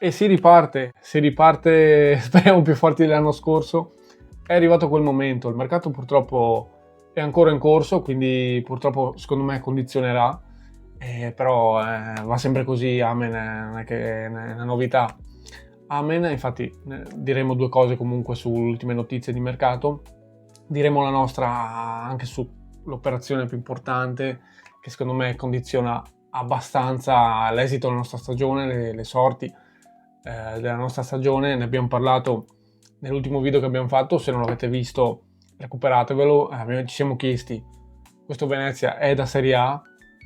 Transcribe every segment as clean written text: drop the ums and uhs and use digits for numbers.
E si riparte, speriamo più forti dell'anno scorso. È arrivato quel momento, il mercato purtroppo è ancora in corso, quindi purtroppo secondo me condizionerà, però va sempre così, amen, non è che è una novità. Amen, infatti diremo due cose comunque sulle ultime notizie di mercato, diremo la nostra anche sull'operazione più importante che secondo me condiziona abbastanza l'esito della nostra stagione, le sorti della nostra stagione. Ne abbiamo parlato nell'ultimo video che abbiamo fatto, se non l'avete visto recuperatevelo. Ci siamo chiesti, questo Venezia è da Serie A?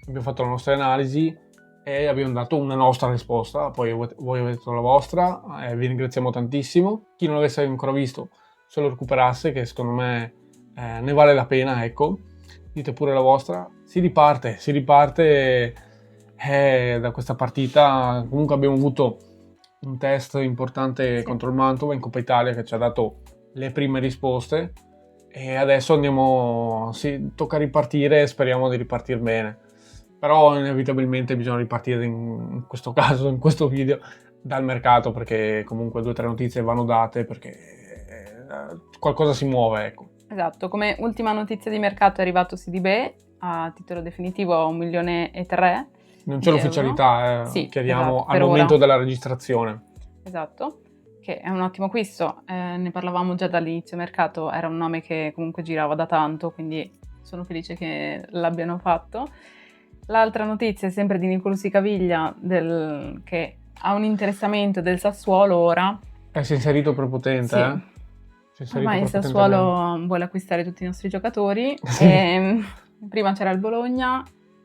Abbiamo fatto la nostra analisi e abbiamo dato una nostra risposta, poi voi avete dato la vostra, vi ringraziamo tantissimo. Chi non l'avesse ancora visto se lo recuperasse, che secondo me ne vale la pena, ecco, dite pure la vostra. Si riparte da questa partita. Comunque abbiamo avuto un test importante contro il Mantova in Coppa Italia che ci ha dato le prime risposte e adesso tocca ripartire e speriamo di ripartire bene, però inevitabilmente bisogna ripartire in questo caso, in questo video, dal mercato, perché comunque 2 o 3 notizie vanno date, perché qualcosa si muove, ecco. Esatto, come ultima notizia di mercato è arrivato Sidibe a titolo definitivo a 1,3 milioni. Non c'è l'ufficialità, sì, chiariamo, esatto, al momento della registrazione. Esatto, che è un ottimo acquisto, ne parlavamo già dall'inizio mercato, era un nome che comunque girava da tanto, quindi sono felice che l'abbiano fatto. L'altra notizia è sempre di Nicolussi Caviglia, che ha un interessamento del Sassuolo ora. Si è inserito prepotente, sì. Ormai il Sassuolo vuole acquistare tutti i nostri giocatori. E prima c'era il Bologna,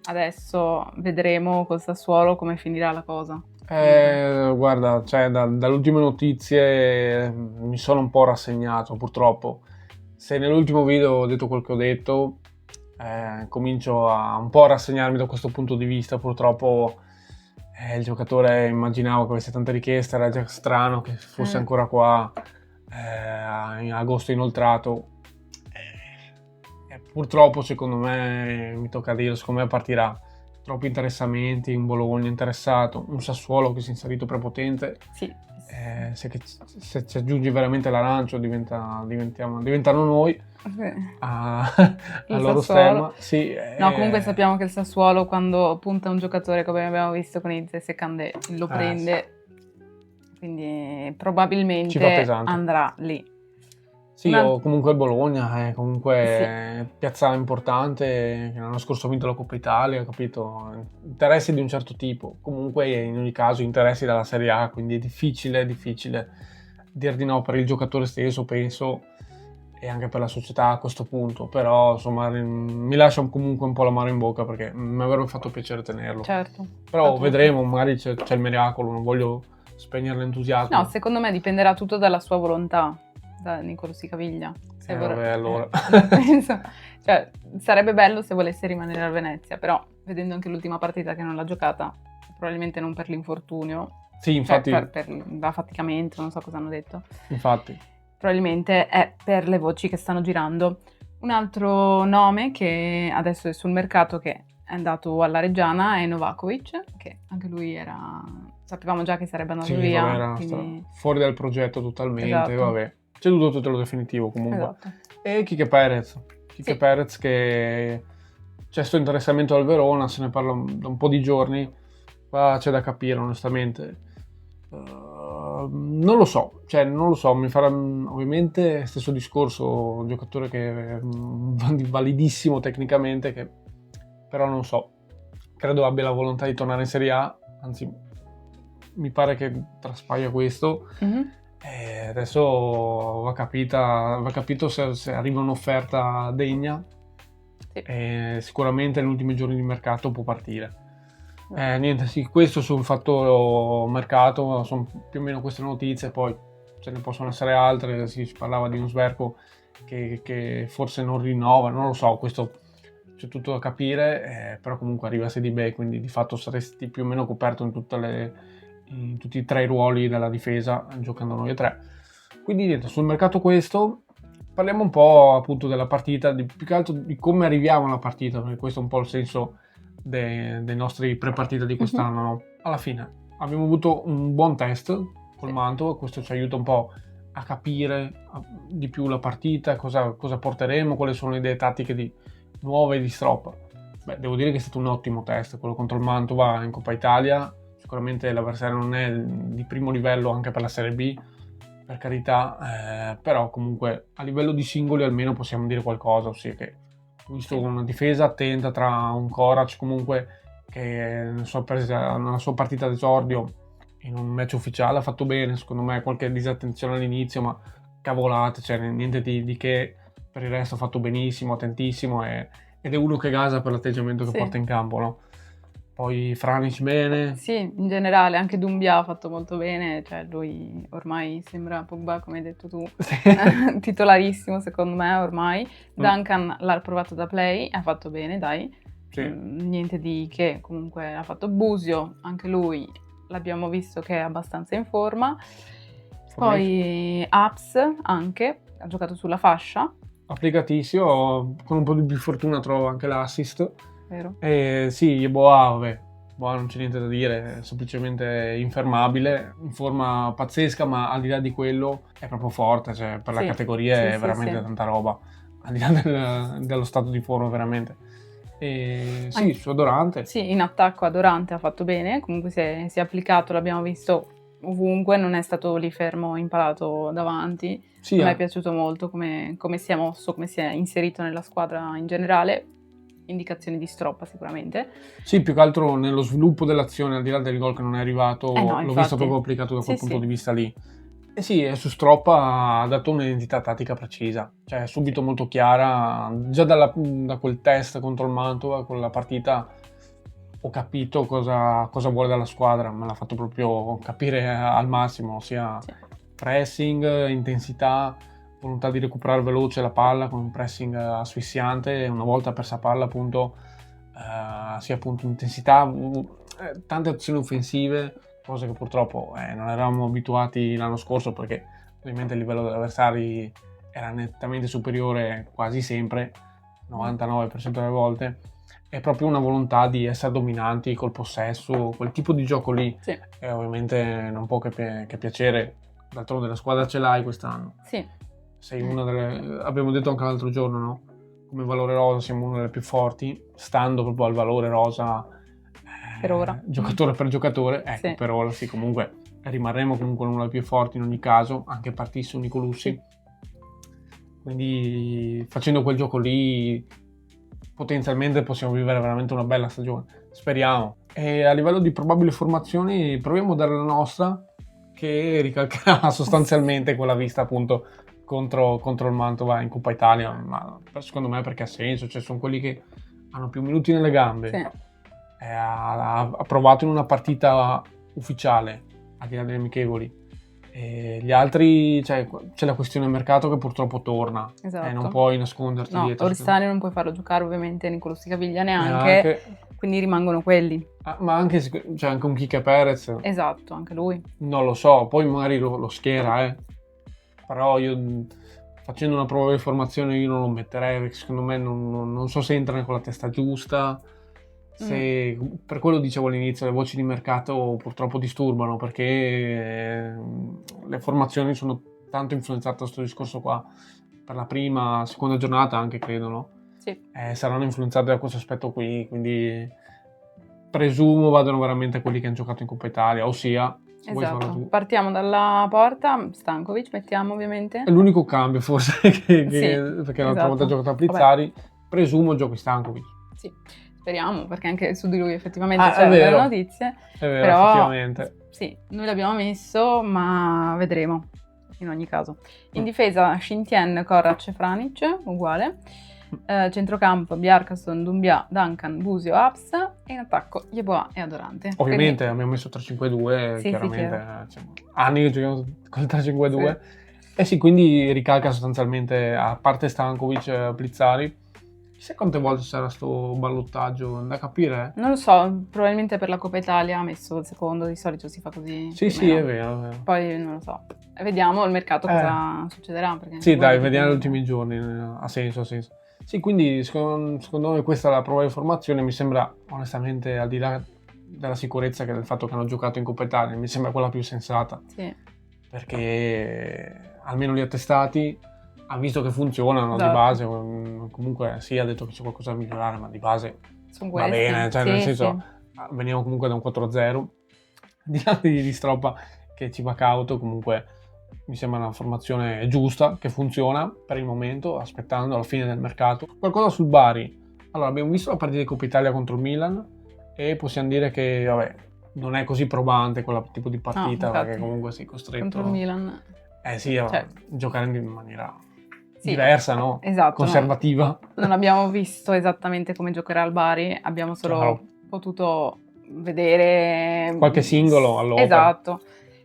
adesso vedremo col Sassuolo come finirà la cosa. Guarda, cioè, dalle ultime notizie mi sono un po' rassegnato, purtroppo. Se nell'ultimo video ho detto quel che ho detto, comincio a un po' rassegnarmi da questo punto di vista. Purtroppo il giocatore, immaginavo che avesse tante richieste, era già strano che fosse ancora qua in agosto inoltrato. Purtroppo, secondo me, mi tocca dirlo, secondo me partirà. Troppi interessamenti, un Bologna interessato, un Sassuolo che si è inserito prepotente. Sì. Se ci aggiungi veramente l'arancio diventano noi al loro stemma. Sì, no, comunque sappiamo che il Sassuolo, quando punta un giocatore, come abbiamo visto con Izze Candé, lo prende, quindi probabilmente andrà lì. Sì, o comunque il Bologna è comunque piazza importante, l'anno scorso ha vinto la Coppa Italia, capito? Interessi di un certo tipo, comunque in ogni caso interessi dalla Serie A, quindi è difficile dir di no per il giocatore stesso, penso, e anche per la società a questo punto, però insomma mi lascia comunque un po' l'amaro in bocca, perché mi avrebbe fatto piacere tenerlo. Certo. Però vedremo, magari c'è il miracolo, non voglio spegnere l'entusiasmo. No, secondo me dipenderà tutto dalla sua volontà, da Nicolussi Caviglia. Allora. Penso, cioè, sarebbe bello se volesse rimanere al Venezia, però vedendo anche l'ultima partita che non l'ha giocata, probabilmente non per l'infortunio, sì, infatti, cioè per l'affaticamento, non so cosa hanno detto. Infatti. Probabilmente è per le voci che stanno girando. Un altro nome che adesso è sul mercato, che è andato alla Reggiana, è Novakovic, che anche lui sapevamo già che sarebbe andato via. Era quindi fuori dal progetto totalmente, esatto. Vabbè. C'è tutto titolo definitivo comunque. Esatto. E Quique Perez che c'è questo interessamento dal Verona, se ne parla da un po' di giorni, qua c'è da capire onestamente. Non lo so, mi farà ovviamente stesso discorso, un giocatore che è validissimo tecnicamente, che però non so, credo abbia la volontà di tornare in Serie A, anzi mi pare che traspaia questo. Adesso va capito se arriva un'offerta degna. Sicuramente negli ultimi giorni di mercato può partire. Niente, sì, questo sul fatto mercato sono più o meno queste notizie, poi ce ne possono essere altre. Si parlava di un Sverko che forse non rinnova, non lo so, questo c'è tutto da capire, però comunque arriva Sidibe, quindi di fatto saresti più o meno coperto in tutti e 3 i ruoli della difesa, giocando noi e 3. Quindi niente, sul mercato questo. Parliamo un po' appunto della partita, più che altro di come arriviamo alla partita, perché questo è un po' il senso dei nostri pre-partita di quest'anno, no? Alla fine abbiamo avuto un buon test col Sì. Mantova, questo ci aiuta un po' a capire di più la partita, cosa porteremo, quali sono le idee tattiche nuove di Stroppa. Beh, devo dire che è stato un ottimo test, quello contro il Mantova in Coppa Italia. Sicuramente l'avversario non è di primo livello anche per la Serie B, per carità, però comunque a livello di singoli almeno possiamo dire qualcosa, ossia che ho visto una difesa attenta tra un Korac comunque che nella sua partita d'esordio in un match ufficiale ha fatto bene, secondo me qualche disattenzione all'inizio, ma cavolate, cioè niente di che, per il resto ha fatto benissimo, attentissimo ed è uno che gasa per l'atteggiamento che Sì. porta in campo, no? Poi Franic bene. Sì, in generale anche Doumbia ha fatto molto bene, cioè lui ormai sembra Pogba, come hai detto tu, titolarissimo secondo me ormai. Duncan l'ha provato da play, ha fatto bene, dai, Sì. Niente di che, comunque ha fatto Busio, anche lui l'abbiamo visto che è abbastanza in forma. Poi Aps anche, ha giocato sulla fascia. Applicatissimo, con un po' di più fortuna trovo anche l'assist. Vero? E sì, Yeboah, vabbè, non c'è niente da dire, è semplicemente infermabile, in forma pazzesca, ma al di là di quello è proprio forte, cioè per la categoria è veramente tanta roba, al di là dello stato di forma veramente. E sì, il suo Dorante. Sì, in attacco a Dorante ha fatto bene, comunque si è applicato, l'abbiamo visto ovunque, non è stato lì fermo, impalato davanti. Sì, a me è piaciuto molto come si è mosso, come si è inserito nella squadra in generale. Indicazioni di Stroppa sicuramente. Sì, più che altro nello sviluppo dell'azione, al di là del gol che non è arrivato, l'ho visto proprio applicato da quel punto di vista lì. E sì, su Stroppa ha dato un'identità tattica precisa, cioè subito molto chiara, già da quel test contro il Mantova, con la partita ho capito cosa vuole dalla squadra, me l'ha fatto proprio capire al massimo, ossia pressing, intensità, volontà di recuperare veloce la palla con un pressing asfissiante, e una volta persa palla appunto sia appunto intensità, tante azioni offensive, cose che purtroppo non eravamo abituati l'anno scorso, perché ovviamente il livello degli avversari era nettamente superiore quasi sempre, 99% delle volte. È proprio una volontà di essere dominanti col possesso, quel tipo di gioco lì. Sì. E ovviamente non può che piacere, d'altronde la squadra ce l'hai quest'anno. Sì. Sei una delle, abbiamo detto anche l'altro giorno, no? Come valore rosa siamo una delle più forti, stando proprio al valore rosa per ora. Giocatore per giocatore, ecco, sì. Per ora sì, comunque rimarremo comunque una delle più forti in ogni caso, anche partisse Nicolussi. Sì. Quindi facendo quel gioco lì potenzialmente possiamo vivere veramente una bella stagione, speriamo. E a livello di probabili formazioni proviamo a dare la nostra, che ricalcherà sostanzialmente quella vista appunto contro il Mantova in Coppa Italia, ma secondo me perché ha senso, cioè sono quelli che hanno più minuti nelle gambe. Sì. Ha provato in una partita ufficiale, al di là delle amichevoli. E gli altri, cioè, c'è la questione mercato che purtroppo torna. Esatto. Non puoi nasconderti dietro. Oristani non puoi farlo giocare ovviamente, Nicolussi Caviglia neanche, quindi rimangono quelli. Ma anche, c'è anche un Kike Perez. Esatto, anche lui. Non lo so, poi magari lo schiera, però io facendo una prova di formazione io non lo metterei, perché secondo me non so se entra con la testa giusta. Per quello dicevo all'inizio, le voci di mercato purtroppo disturbano, perché le formazioni sono tanto influenzate da questo discorso qua. Per la prima, seconda giornata anche, credo, no? Sì. Saranno influenzate da questo aspetto qui, quindi presumo vadano veramente quelli che hanno giocato in Coppa Italia, ossia... Esatto, partiamo dalla porta, Stankovic mettiamo ovviamente. È l'unico cambio forse, perché l'altra volta ha giocato a Plizzari, presumo giochi Stankovic. Sì, speriamo, perché anche su di lui effettivamente c'è delle notizie. È vero, però, effettivamente. Sì, noi l'abbiamo messo, ma vedremo, in ogni caso. In difesa, Shintian, Korac e Franic, uguale. Centrocampo, Bjarkason, Doumbia, Duncan, Busio, Aps, e in attacco Yeboah e Adorante. Ovviamente quindi... abbiamo messo 3-5-2, chiaramente, anni che giochiamo con il 3-5-2. Sì, quindi ricalca sostanzialmente, a parte Stankovic, Plizzari. Chissà quante volte sarà sto ballottaggio, da capire? Non lo so, probabilmente per la Coppa Italia ha messo il secondo, di solito si fa così. Sì, è vero. Poi non lo so. Vediamo il mercato cosa succederà. Perché sì, dai, vediamo gli ultimi giorni, ha senso. Sì, quindi secondo me questa è la prova di formazione, mi sembra onestamente, al di là della sicurezza che del fatto che hanno giocato in Coppa Italia, mi sembra quella più sensata, Sì. perché almeno li ha testati, ha visto che funzionano di Esatto. base, comunque sì, ha detto che c'è qualcosa da migliorare, ma di base Sono va questi. bene, cioè Sì, nel senso sì. veniamo comunque da un 4-0, di là di Stroppa che ci va cauto, comunque mi sembra una formazione giusta, che funziona per il momento, aspettando la fine del mercato. Qualcosa sul Bari. Allora, abbiamo visto la partita di Coppa Italia contro il Milan e possiamo dire che, vabbè, non è così probante quel tipo di partita, infatti. perché comunque sei costretto Contro il Milan. sì, a giocare in maniera Sì, diversa, no? esatto, Conservativa. Non abbiamo visto esattamente come giocherà il Bari, abbiamo solo Chiaro. potuto vedere Qualche singolo all'opera. Esatto,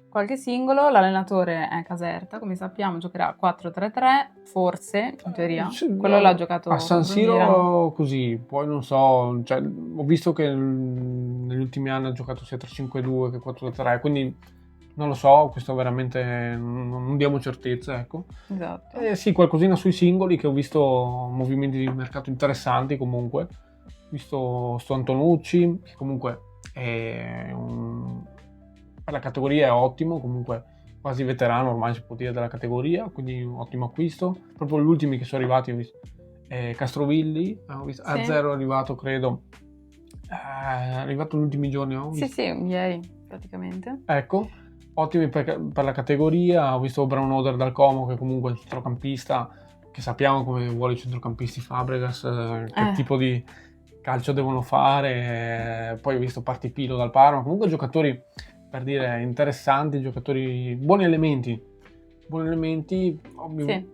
qualche singolo. L'allenatore è Caserta, come sappiamo giocherà 4-3-3, forse in teoria. Quello l'ha giocato a San contro il Milan. Siro così, poi non so, cioè, ho visto che negli ultimi anni ha giocato sia 3-5-2 che 4-3, quindi non lo so, questo veramente non diamo certezza, ecco. Esatto. Sì, qualcosina sui singoli, che ho visto movimenti di mercato interessanti comunque. Ho visto sto Antonucci, che comunque per la categoria è ottimo, comunque quasi veterano ormai si può dire della categoria, quindi un ottimo acquisto. Proprio gli ultimi che sono arrivati ho visto Castrovilli, ho visto, a 0 è arrivato credo, è arrivato negli ultimi giorni, ho visto. Sì, ieri praticamente. Ecco, ottimi per la categoria. Ho visto Brown Oder dal Como, che comunque è un centrocampista, che sappiamo come vuole i centrocampisti Fabregas, che tipo di calcio devono fare. Poi ho visto Partipilo dal Parma, comunque giocatori, per dire, interessanti, giocatori, buoni elementi,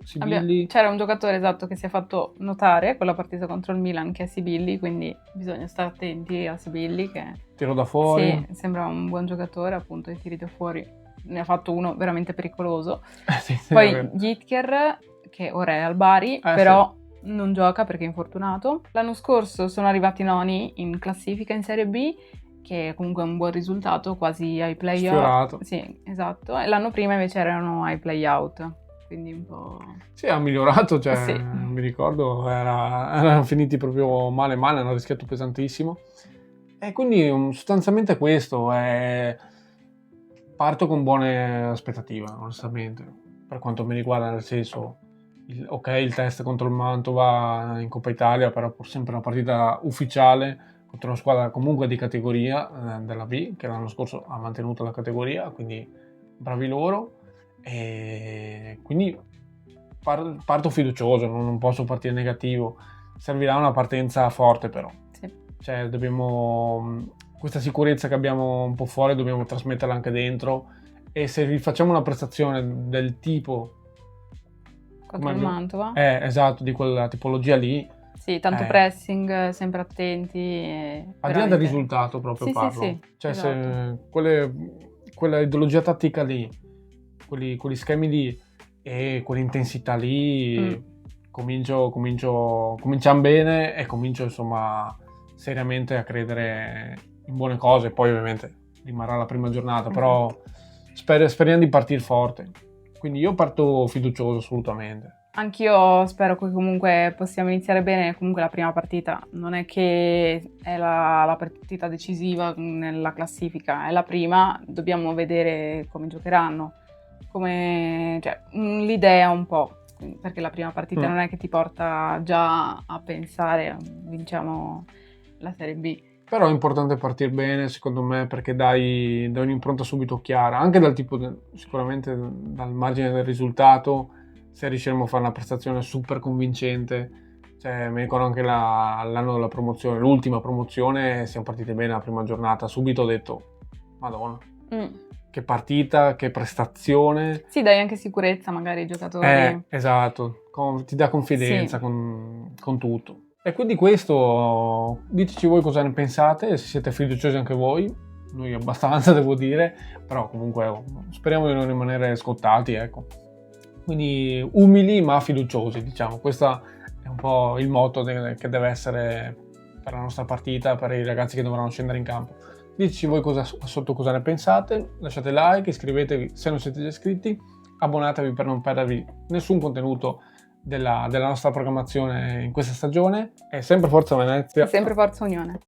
Sibilli. C'era un giocatore esatto che si è fatto notare con la partita contro il Milan, che è Sibilli, quindi bisogna stare attenti a Sibilli, che tiro da fuori. Sì, sembra un buon giocatore, appunto, i tiri da fuori ne ha fatto uno veramente pericoloso. Sì, Poi Gitker, che ora è al Bari, però non gioca perché è infortunato. L'anno scorso sono arrivati noni in classifica in Serie B, che comunque è un buon risultato, quasi ai play-out. Sfiorato. Sì, esatto. E l'anno prima invece erano ai play-out, quindi un po'... Sì, ha migliorato, cioè, Sì. mi ricordo, erano finiti proprio male, hanno rischiato pesantissimo. E quindi sostanzialmente questo è... Parto con buone aspettative, onestamente, per quanto mi riguarda, nel senso, il test contro il Mantova in Coppa Italia, però pur sempre una partita ufficiale contro una squadra comunque di categoria della B, che l'anno scorso ha mantenuto la categoria, quindi bravi loro. E quindi parto fiducioso, non posso partire negativo. Servirà una partenza forte, però. Sì. Cioè, questa sicurezza che abbiamo un po' fuori dobbiamo trasmetterla anche dentro, e se rifacciamo una prestazione del tipo contro il Mantova, esatto, di quella tipologia lì, sì, tanto pressing, sempre attenti, al di là del risultato proprio parlo. Sì, cioè esatto. Se quella ideologia tattica lì, quegli schemi lì e quell'intensità lì, cominciamo bene e comincio insomma seriamente a credere in buone cose. Poi ovviamente rimarrà la prima giornata, però speriamo di partire forte, quindi io parto fiducioso assolutamente. Anch'io spero che comunque possiamo iniziare bene. Comunque la prima partita non è che è la partita decisiva nella classifica, è la prima, dobbiamo vedere come giocheranno, l'idea un po', perché la prima partita non è che ti porta già a pensare vinciamo la Serie B. Però è importante partire bene, secondo me, perché dai un'impronta subito chiara, anche dal tipo, sicuramente dal margine del risultato. Se riusciremo a fare una prestazione super convincente, cioè mi ricordo anche l'anno della promozione, l'ultima promozione, siamo partiti bene la prima giornata, subito ho detto, madonna, che partita, che prestazione. Sì, dai anche sicurezza magari ai giocatori. Esatto, ti dà confidenza con tutto. E quindi questo, diteci voi cosa ne pensate, se siete fiduciosi anche voi, noi abbastanza devo dire, però comunque speriamo di non rimanere scottati, ecco. Quindi umili ma fiduciosi, diciamo. Questo è un po' il motto che deve essere per la nostra partita, per i ragazzi che dovranno scendere in campo. Diteci voi sotto cosa ne pensate, lasciate like, iscrivetevi se non siete già iscritti, abbonatevi per non perdervi nessun contenuto della nostra programmazione in questa stagione. E sempre Forza Venezia. Sempre Forza Unione.